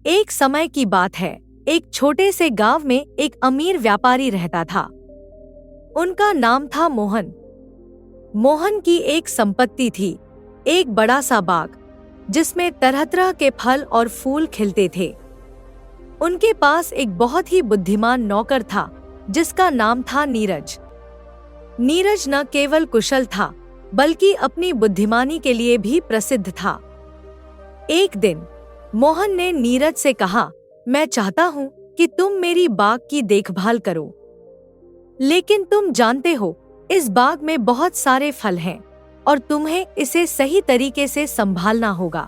एक समय की बात है, एक छोटे से गांव में एक अमीर व्यापारी रहता था। उनका नाम था मोहन। मोहन की एक संपत्ति थी, एक बड़ा सा बाग, जिसमें तरह तरह के फल और फूल खिलते थे। उनके पास एक बहुत ही बुद्धिमान नौकर था, जिसका नाम था नीरज। नीरज न केवल कुशल था, बल्कि अपनी बुद्धिमानी के लिए भी प्रसिद्ध था। एक दिन मोहन ने नीरज से कहा, मैं चाहता हूं कि तुम मेरी बाग की देखभाल करो, लेकिन तुम जानते हो इस बाग में बहुत सारे फल हैं और तुम्हें इसे सही तरीके से संभालना होगा।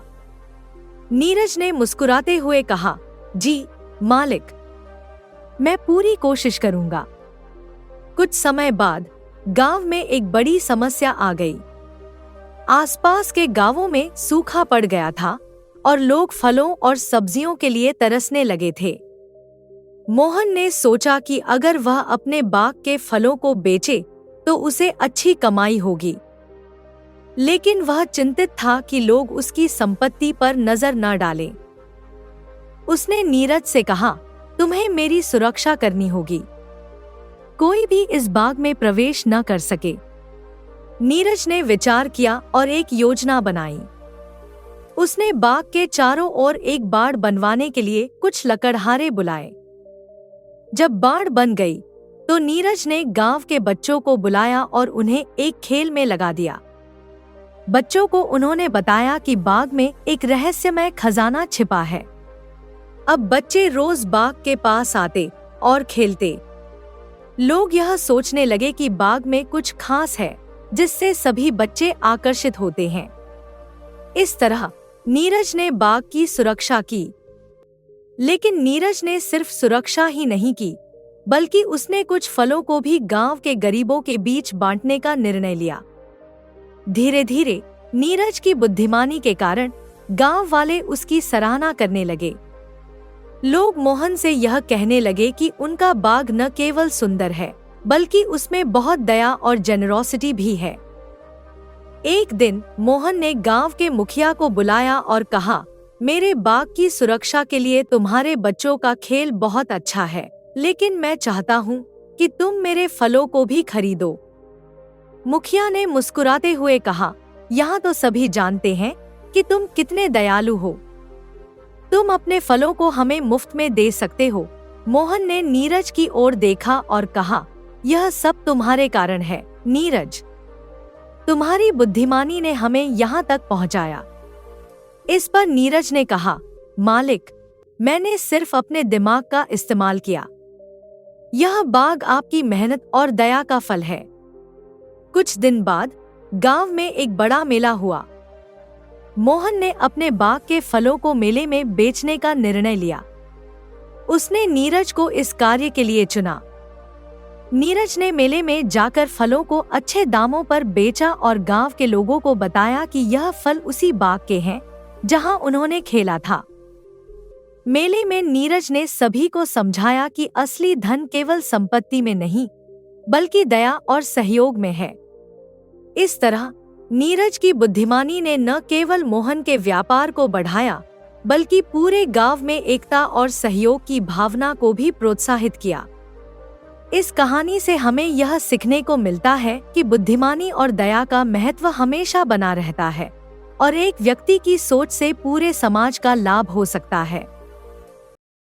नीरज ने मुस्कुराते हुए कहा, जी मालिक, मैं पूरी कोशिश करूंगा। कुछ समय बाद गांव में एक बड़ी समस्या आ गई। आसपास के गांवों में सूखा पड़ गया था और लोग फलों और सब्जियों के लिए तरसने लगे थे। मोहन ने सोचा कि अगर वह अपने बाग के फलों को बेचे तो उसे अच्छी कमाई होगी, लेकिन वह चिंतित था कि लोग उसकी संपत्ति पर नजर न डालें। उसने नीरज से कहा, तुम्हें मेरी सुरक्षा करनी होगी, कोई भी इस बाग में प्रवेश न कर सके। नीरज ने विचार किया और एक योजना बनाई। उसने बाग के चारों ओर एक बाड़ बनवाने के लिए कुछ लकड़हारे बुलाए। जब बाड़ बन गई तो नीरज ने गांव के बच्चों को बुलाया और उन्हें एक खेल में लगा दिया। बच्चों को उन्होंने बताया कि बाग में एक रहस्यमय खजाना छिपा है। अब बच्चे रोज बाग के पास आते और खेलते। लोग यह सोचने लगे कि बाग में कुछ खास है, जिससे सभी बच्चे आकर्षित होते हैं। इस तरह नीरज ने बाग की सुरक्षा की। लेकिन नीरज ने सिर्फ सुरक्षा ही नहीं की, बल्कि उसने कुछ फलों को भी गांव के गरीबों के बीच बांटने का निर्णय लिया। धीरे धीरे नीरज की बुद्धिमानी के कारण गांव वाले उसकी सराहना करने लगे। लोग मोहन से यह कहने लगे कि उनका बाग न केवल सुंदर है, बल्कि उसमें बहुत दया और जेनरोसिटी भी है। एक दिन मोहन ने गांव के मुखिया को बुलाया और कहा, मेरे बाग की सुरक्षा के लिए तुम्हारे बच्चों का खेल बहुत अच्छा है, लेकिन मैं चाहता हूँ कि तुम मेरे फलों को भी खरीदो। मुखिया ने मुस्कुराते हुए कहा, यहाँ तो सभी जानते हैं कि तुम कितने दयालु हो, तुम अपने फलों को हमें मुफ्त में दे सकते हो। मोहन ने नीरज की ओर देखा और कहा, यह सब तुम्हारे कारण है नीरज, तुम्हारी बुद्धिमानी ने हमें यहाँ तक पहुँचाया। इस पर नीरज ने कहा, मालिक, मैंने सिर्फ अपने दिमाग का इस्तेमाल किया। यह बाग आपकी मेहनत और दया का फल है। कुछ दिन बाद गांव में एक बड़ा मेला हुआ। मोहन ने अपने बाग के फलों को मेले में बेचने का निर्णय लिया। उसने नीरज को इस कार्य के लिए चुना। नीरज ने मेले में जाकर फलों को अच्छे दामों पर बेचा और गांव के लोगों को बताया कि यह फल उसी बाग के हैं जहां उन्होंने खेला था। मेले में नीरज ने सभी को समझाया कि असली धन केवल संपत्ति में नहीं, बल्कि दया और सहयोग में है। इस तरह नीरज की बुद्धिमानी ने न केवल मोहन के व्यापार को बढ़ाया, बल्कि पूरे गांव में एकता और सहयोग की भावना को भी प्रोत्साहित किया। इस कहानी से हमें यह सीखने को मिलता है कि बुद्धिमानी और दया का महत्व हमेशा बना रहता है और एक व्यक्ति की सोच से पूरे समाज का लाभ हो सकता है।